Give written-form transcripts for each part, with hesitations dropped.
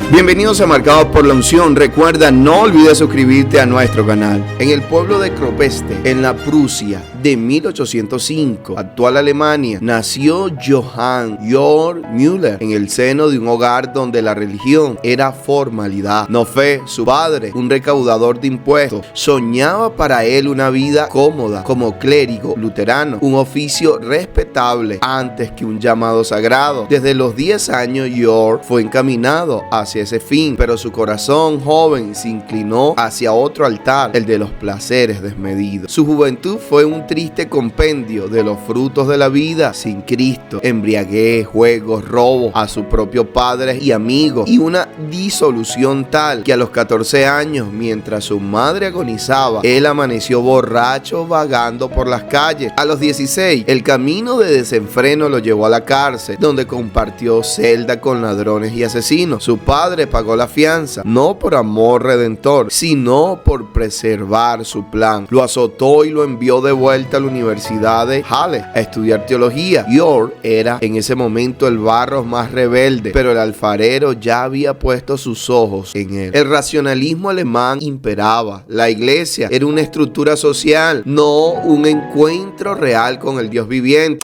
Bienvenidos a Marcados por la Unción. Recuerda, no olvides suscribirte a nuestro canal. En el pueblo de Kropeste, en la Prusia de 1805, actual Alemania, nació Johann Georg Müller en el seno de un hogar donde la religión era formalidad, no fe. Su padre, un recaudador de impuestos, soñaba para él una vida cómoda como clérigo luterano, un oficio respetable antes que un llamado sagrado. Desde los 10 años, Georg fue encaminado hacia ese fin, pero su corazón joven se inclinó hacia otro altar, el de los placeres desmedidos. Su juventud fue un triste compendio de los frutos de la vida sin Cristo: embriaguez, juegos, robos a sus propios padres y amigos, y una disolución tal que a los 14 años, mientras su madre agonizaba, él amaneció borracho vagando por las calles. A los 16, el camino de desenfreno lo llevó a la cárcel, donde compartió celda con ladrones y asesinos. Su padre pagó la fianza, no por amor redentor, sino por preservar su plan. Lo azotó y lo envió de vuelta a la Universidad de Halle a estudiar teología. Georg era en ese momento el barro más rebelde, pero el alfarero ya había puesto sus ojos en él. El racionalismo alemán imperaba. La iglesia era una estructura social, no un encuentro real con el Dios viviente.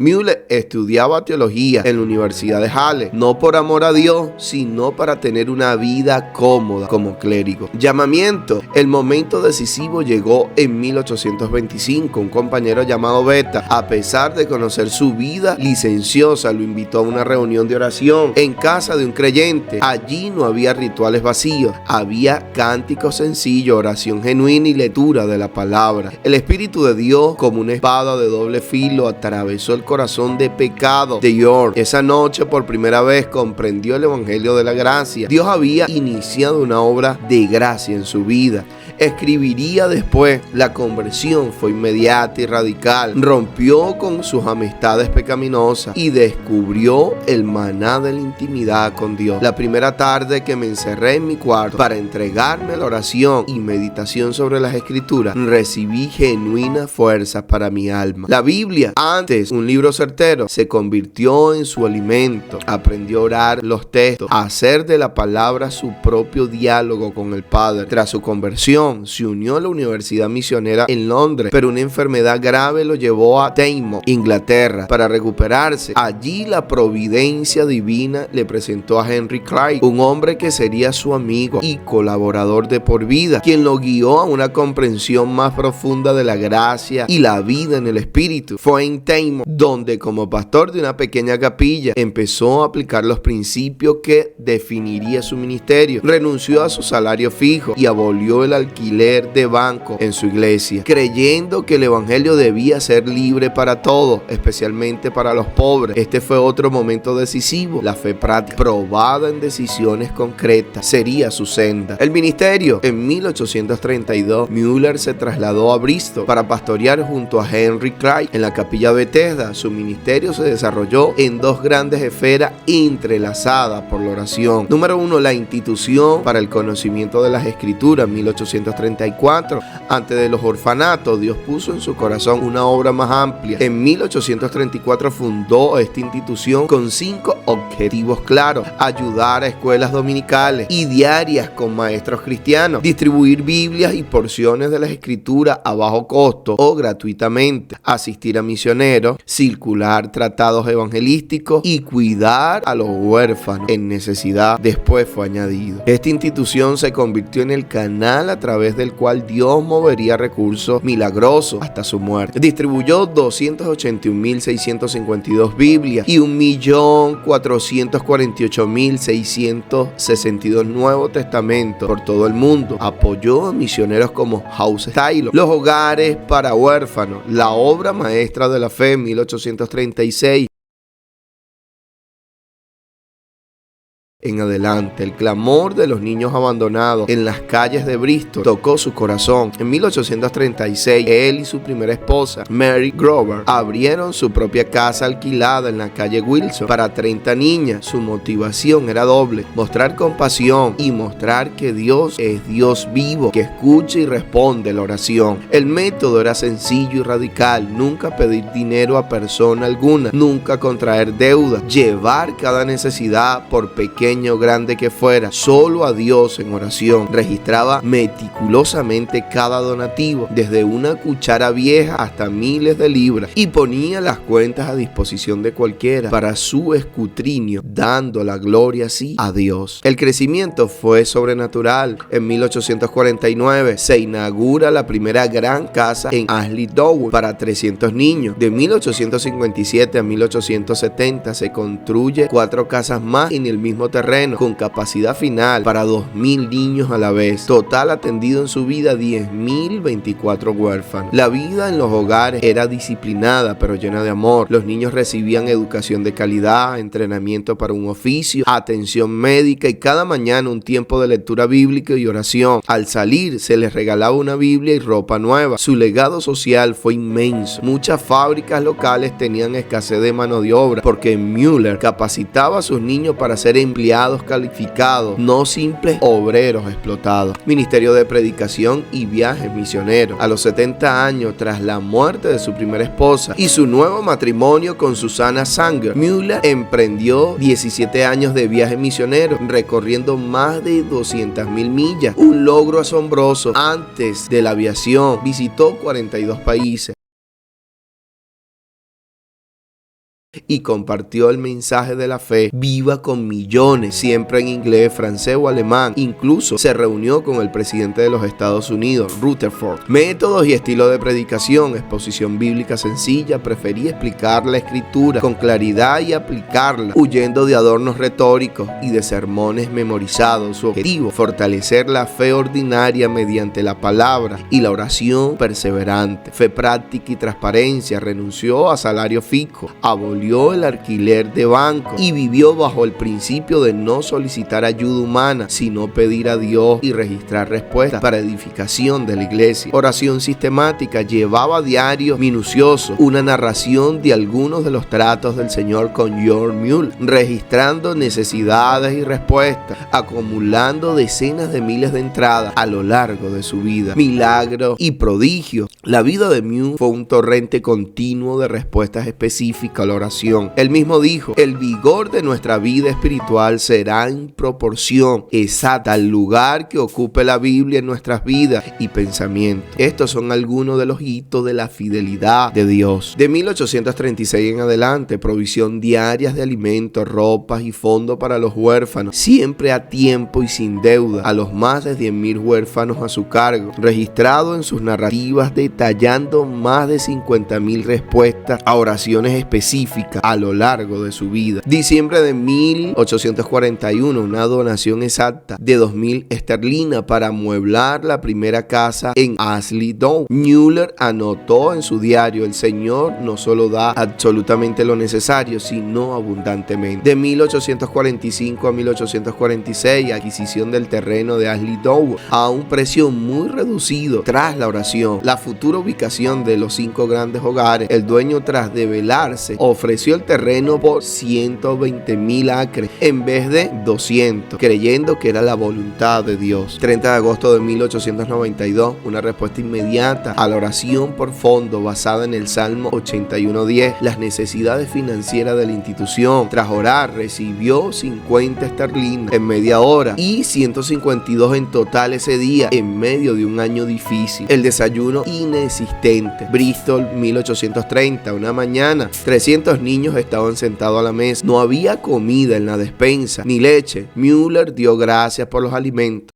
Müller estudiaba teología en la Universidad de Halle, no por amor a Dios, sino para tener una vida cómoda como clérigo. Llamamiento. El momento decisivo llegó en 1825. Un compañero llamado Beta, a pesar de conocer su vida licenciosa, lo invitó a una reunión de oración en casa de un creyente. Allí no había rituales vacíos, había cánticos sencillos, oración genuina y lectura de la palabra. El Espíritu de Dios, como una espada de doble filo, atravesó el corazón de pecado de Georg. Esa noche, por primera vez, comprendió el evangelio de la gracia. Dios había iniciado una obra de gracia en su vida. Escribiría después: la conversión fue inmediata y radical. Rompió con sus amistades pecaminosas y descubrió el maná de la intimidad con Dios. La primera tarde que me encerré en mi cuarto para entregarme a la oración y meditación sobre las Escrituras, recibí genuina fuerza para mi alma. La Biblia, antes un libro certero, se convirtió en su alimento. Aprendió a orar los textos, a hacer de la palabra su propio diálogo con el Padre. Tras su conversión, se unió a la Universidad Misionera en Londres, pero una enfermedad grave lo llevó a Tynemouth, Inglaterra, para recuperarse. Allí la providencia divina le presentó a Henry Craig, un hombre que sería su amigo y colaborador de por vida, quien lo guió a una comprensión más profunda de la gracia y la vida en el Espíritu. Fue en Tynemouth donde, como pastor de una pequeña capilla, empezó a aplicar los principios que definiría su ministerio. Renunció a su salario fijo y abolió el alquiler de banco en su iglesia, creyendo que el evangelio debía ser libre para todos, especialmente para los pobres. Este fue otro momento decisivo. La fe práctica, probada en decisiones concretas, sería su senda. El ministerio. En 1832, Müller se trasladó a Bristol para pastorear junto a Henry Craig en la capilla Bethesda. Su ministerio se desarrolló en dos grandes esferas entrelazadas por la oración. Número 1, la institución para el conocimiento de las Escrituras, 1834. Antes de los orfanatos, Dios puso en su corazón una obra más amplia. En 1834 fundó esta institución con 5 objetivos claros: ayudar a escuelas dominicales y diarias con maestros cristianos, distribuir Biblias y porciones de las Escrituras a bajo costo o gratuitamente, asistir a misioneros, circular tratados evangelísticos y cuidar a los huérfanos en necesidad. Después fue añadido: esta institución se convirtió en el canal a través del cual Dios movería recursos milagrosos hasta su muerte. Distribuyó 281.652 Biblias y 1.448.662 Nuevos Testamentos por todo el mundo. Apoyó a misioneros como House Taylor, los hogares para huérfanos, la obra maestra de la fe, 1836. en adelante. El clamor de los niños abandonados en las calles de Bristol tocó su corazón. En 1836, él y su primera esposa, Mary Grover, abrieron su propia casa alquilada en la calle Wilson para 30 niñas. Su motivación era doble: mostrar compasión y mostrar que Dios es Dios vivo, que escucha y responde la oración. El método era sencillo y radical: nunca pedir dinero a persona alguna, nunca contraer deuda, llevar cada necesidad, por pequeño o grande que fuera, solo a Dios en oración. Registraba meticulosamente cada donativo, desde una cuchara vieja hasta miles de libras, y ponía las cuentas a disposición de cualquiera para su escrutinio, dando la gloria así a Dios. El crecimiento fue sobrenatural. En 1849 se inaugura la primera gran casa en Ashley Down para 300 niños. De 1857 a 1870 se construye 4 casas más en el mismo terreno, con capacidad final para 2.000 niños a la vez. Total atendido en su vida 10.024 huérfanos. La vida en los hogares era disciplinada pero llena de amor. Los niños recibían educación de calidad, entrenamiento para un oficio, atención médica y cada mañana un tiempo de lectura bíblica y oración. Al salir se les regalaba una Biblia y ropa nueva. Su legado social fue inmenso. Muchas fábricas locales tenían escasez de mano de obra porque Mueller capacitaba a sus niños para ser empleados calificados, no simples obreros explotados. Ministerio de predicación y viajes misioneros. A los 70 años, tras la muerte de su primera esposa y su nuevo matrimonio con Susanna Sanger, Mueller emprendió 17 años de viaje misionero, recorriendo más de 200.000 millas, un logro asombroso. Antes de la aviación, visitó 42 países y compartió el mensaje de la fe viva con millones, siempre en inglés, francés o alemán. Incluso se reunió con el presidente de los Estados Unidos, Rutherford. Métodos y estilo de predicación: exposición bíblica sencilla, prefería explicar la escritura con claridad y aplicarla, huyendo de adornos retóricos y de sermones memorizados. Su objetivo: fortalecer la fe ordinaria mediante la palabra y la oración perseverante. Fe práctica y transparencia. Renunció a salario fijo, abolió el alquiler de banco y vivió bajo el principio de no solicitar ayuda humana, sino pedir a Dios y registrar respuestas para edificación de la iglesia. Oración sistemática: llevaba diario minucioso una narración de algunos de los tratos del Señor con George Mueller, registrando necesidades y respuestas, acumulando decenas de miles de entradas a lo largo de su vida. Milagros y prodigios. La vida de Mueller fue un torrente continuo de respuestas específicas a la oración. Él mismo dijo: el vigor de nuestra vida espiritual será en proporción exacta al lugar que ocupe la Biblia en nuestras vidas y pensamientos. Estos son algunos de los hitos de la fidelidad de Dios. De 1836 en adelante, provisión diarias de alimentos, ropas y fondos para los huérfanos, siempre a tiempo y sin deuda, a los más de 10.000 huérfanos a su cargo, registrado en sus narrativas, detallando más de 50.000 respuestas a oraciones específicas a lo largo de su vida. Diciembre de 1841, una donación exacta de 2.000 esterlinas para amueblar la primera casa en Ashley Down. Mueller anotó en su diario: el Señor no solo da absolutamente lo necesario, sino abundantemente. De 1845 a 1846, adquisición del terreno de Ashley Down a un precio muy reducido. Tras la oración, la futura ubicación de los 5 grandes hogares, el dueño, tras develarse, ofreció el terreno por 120.000 acres en vez de 200, creyendo que era la voluntad de Dios. 30 de agosto de 1892, una respuesta inmediata a la oración por fondo basada en el Salmo 81:10. Las necesidades financieras de la institución. Tras orar, recibió 50 esterlinas en media hora y 152 en total ese día, en medio de un año difícil. El desayuno inexistente. Bristol, 1830, una mañana, 300 niños estaban sentados a la mesa. No había comida en la despensa, ni leche. Mueller dio gracias por los alimentos.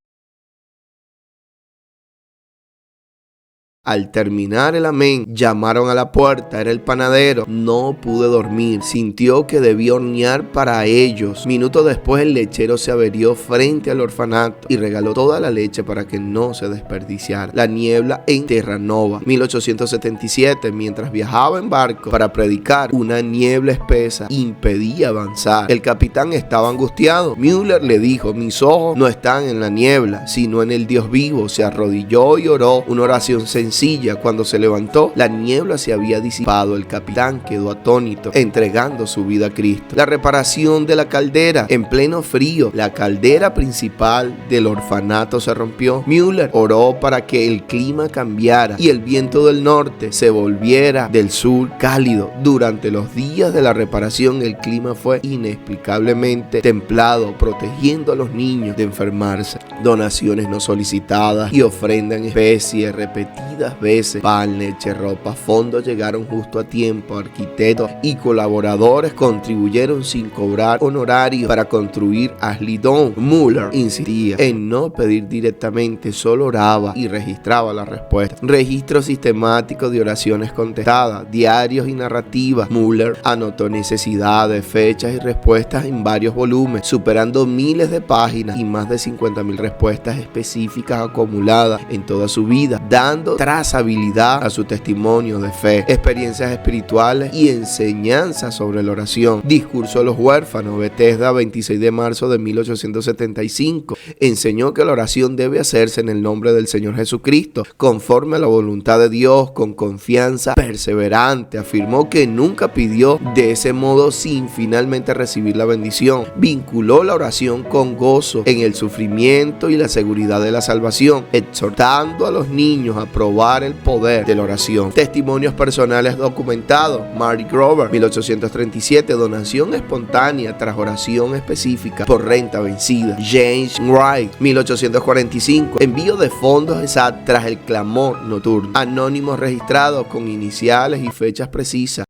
Al terminar el amén, llamaron a la puerta, era el panadero. No pude dormir, sintió que debía hornear para ellos. Minutos después el lechero se averió frente al orfanato y regaló toda la leche para que no se desperdiciara. La niebla en Terranova, 1877, mientras viajaba en barco para predicar, una niebla espesa impedía avanzar. El capitán estaba angustiado. Müller le dijo: mis ojos no están en la niebla, sino en el Dios vivo. Se arrodilló y oró una oración sencilla. Cuando se levantó, la niebla se había disipado. El capitán quedó atónito, entregando su vida a Cristo. La reparación de la caldera. En pleno frío, la caldera principal del orfanato se rompió. Müller oró para que el clima cambiara y el viento del norte se volviera del sur cálido. Durante los días de la reparación, el clima fue inexplicablemente templado, protegiendo a los niños de enfermarse. Donaciones no solicitadas y ofrenda en especie repetidas veces, pan, leche, ropa, fondos llegaron justo a tiempo. Arquitectos y colaboradores contribuyeron sin cobrar honorarios para construir Ashley-Down. Müller insistía en no pedir directamente, solo oraba y registraba las respuestas. Registro sistemático de oraciones contestadas, diarios y narrativas. Müller anotó necesidades, fechas y respuestas en varios volúmenes, superando miles de páginas y más de 50.000 respuestas específicas acumuladas en toda su vida, dando trazabilidad a su testimonio de fe, experiencias espirituales y enseñanzas sobre la oración. Discurso a los huérfanos, Bethesda, 26 de marzo de 1875. Enseñó que la oración debe hacerse en el nombre del Señor Jesucristo, conforme a la voluntad de Dios, con confianza perseverante. Afirmó que nunca pidió de ese modo sin finalmente recibir la bendición. Vinculó la oración con gozo en el sufrimiento y la seguridad de la salvación, exhortando a los niños a probar el poder de la oración. Testimonios personales documentados. Marty Grover, 1837, donación espontánea tras oración específica por renta vencida. James Wright, 1845, envío de fondos exactos tras el clamor nocturno. Anónimos registrados con iniciales y fechas precisas,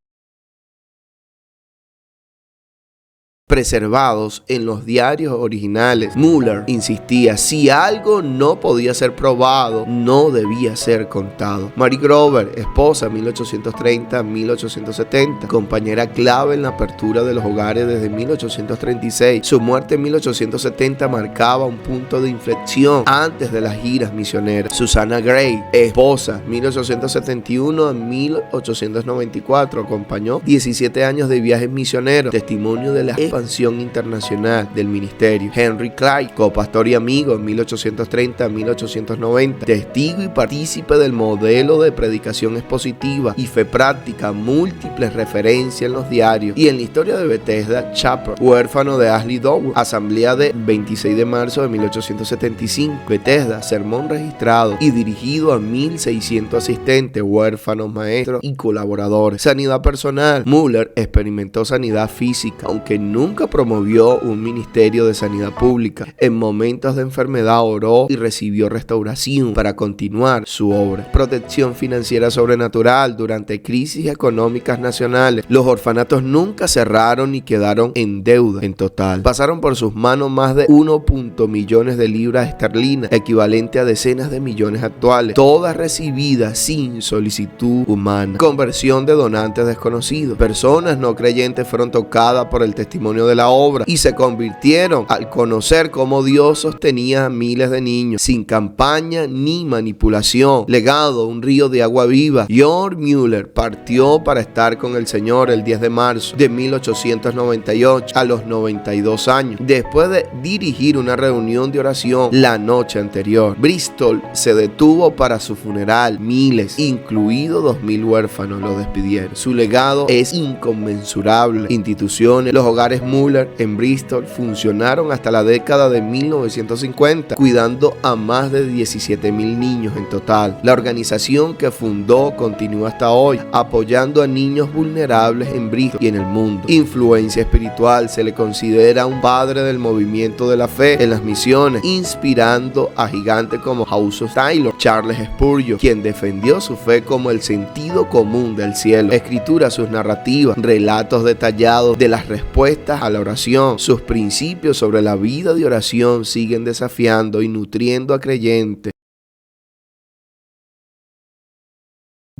preservados en los diarios originales. Müller insistía: si algo no podía ser probado, no debía ser contado. Mary Grover, esposa, 1830-1870, compañera clave en la apertura de los hogares desde 1836. Su muerte en 1870 marcaba un punto de inflexión antes de las giras misioneras. Susanna Gray, esposa, 1871-1894, acompañó 17 años de viajes misioneros, testimonio de la expansión internacional del ministerio. Henry Clay, copastor y amigo, en 1830-1890, testigo y partícipe del modelo de predicación expositiva y fe práctica, múltiples referencias en los diarios y en la historia de Bethesda Chapel. Huérfano de Ashley-Down, asamblea de 26 de marzo de 1875, Bethesda, sermón registrado y dirigido a 1.600 asistentes, huérfanos, maestros y colaboradores. Sanidad personal. Müller experimentó sanidad física, aunque nunca promovió un ministerio de sanidad pública. En momentos de enfermedad oró y recibió restauración para continuar su obra. Protección financiera sobrenatural durante crisis económicas nacionales. Los orfanatos nunca cerraron ni quedaron en deuda en total. Pasaron por sus manos más de 1 millones de libras esterlinas, equivalente a decenas de millones actuales, todas recibidas sin solicitud humana. Conversión de donantes desconocidos. Personas no creyentes fueron tocadas por el testimonio de la obra y se convirtieron al conocer cómo Dios sostenía a miles de niños sin campaña ni manipulación. Legado: un río de agua viva. Georg Müller partió para estar con el Señor el 10 de marzo de 1898 a los 92 años, después de dirigir una reunión de oración la noche anterior. Bristol se detuvo para su funeral. Miles, incluidos 2.000 huérfanos, lo despidieron. Su legado es inconmensurable. Instituciones, los hogares Müller en Bristol funcionaron hasta la década de 1950, cuidando a más de 17.000 niños en total. La organización que fundó continúa hasta hoy, apoyando a niños vulnerables en Bristol y en el mundo. Influencia espiritual: se le considera un padre del movimiento de la fe en las misiones, inspirando a gigantes como House of Taylor, Charles Spurgeon, quien defendió su fe como el sentido común del cielo. Escritura: sus narrativas, relatos detallados de las respuestas a la oración. Sus principios sobre la vida de oración siguen desafiando y nutriendo a creyentes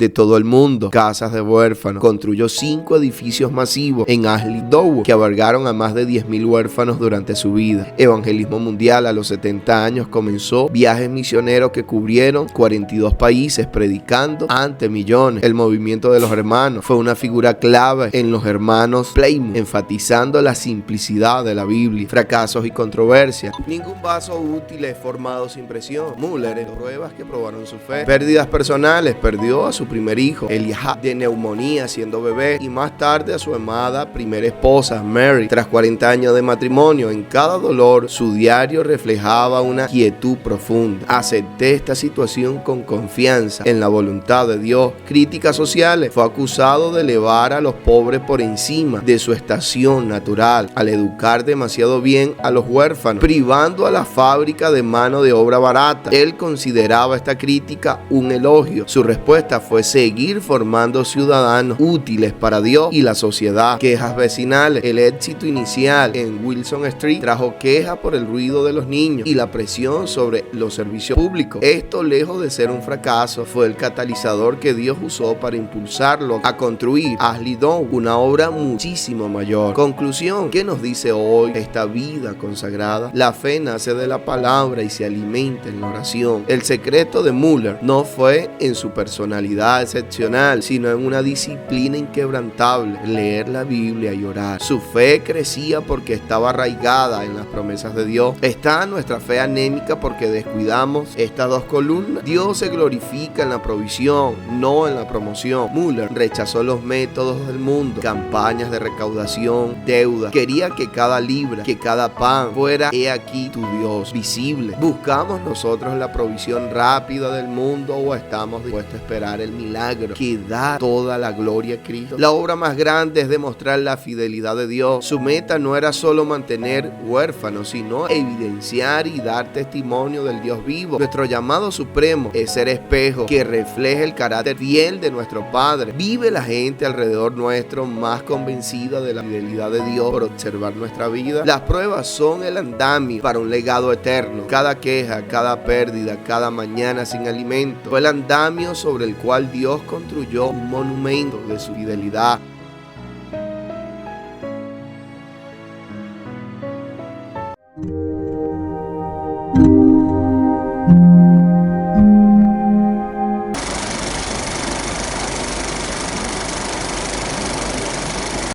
de todo el mundo, casas de huérfanos. Construyó 5 edificios masivos en Ashley Dowo que albergaron a más de 10.000 huérfanos durante su vida. Evangelismo mundial. A los 70 años comenzó viajes misioneros que cubrieron 42 países predicando ante millones. El movimiento de los hermanos fue una figura clave en los hermanos Plymouth, enfatizando la simplicidad de la Biblia. Fracasos y controversias. Ningún vaso útil es formado sin presión. Muller en pruebas que probaron su fe. Pérdidas personales. Perdió a su primer hijo, Elijah, de neumonía siendo bebé, y más tarde a su amada primera esposa, Mary. Tras 40 años de matrimonio, en cada dolor, su diario reflejaba una quietud profunda. Acepté esta situación con confianza en la voluntad de Dios. Críticas sociales. Fue acusado de elevar a los pobres por encima de su estación natural, al educar demasiado bien a los huérfanos, privando a la fábrica de mano de obra barata. Él consideraba esta crítica un elogio. Su respuesta fue seguir formando ciudadanos útiles para Dios y la sociedad. Quejas vecinales. El éxito inicial en Wilson Street trajo quejas por el ruido de los niños y la presión sobre los servicios públicos. Esto, lejos de ser un fracaso, fue el catalizador que Dios usó para impulsarlo a construir Ashley Dowo, una obra muchísimo mayor. Conclusión. ¿Qué nos dice hoy esta vida consagrada? La fe nace de la palabra y se alimenta en la oración. El secreto de Muller no fue en su personalidad excepcional, sino en una disciplina inquebrantable: leer la Biblia y orar. Su fe crecía porque estaba arraigada en las promesas de Dios. Está nuestra fe anémica porque descuidamos estas dos columnas. Dios se glorifica en la provisión, no en la promoción. Muller rechazó los métodos del mundo, campañas de recaudación, deuda. Quería que cada libra, que cada pan fuera: he aquí tu Dios, visible. ¿Buscamos nosotros la provisión rápida del mundo o estamos dispuestos a esperar el milagro que da toda la gloria a Cristo? La obra más grande es demostrar la fidelidad de Dios. Su meta no era solo mantener huérfanos, sino evidenciar y dar testimonio del Dios vivo. Nuestro llamado supremo es ser espejo que refleje el carácter fiel de nuestro Padre. ¿Vive la gente alrededor nuestro más convencida de la fidelidad de Dios por observar nuestra vida? Las pruebas son el andamio para un legado eterno. Cada queja, cada pérdida, cada mañana sin alimento fue el andamio sobre el cual Dios construyó un monumento de su fidelidad.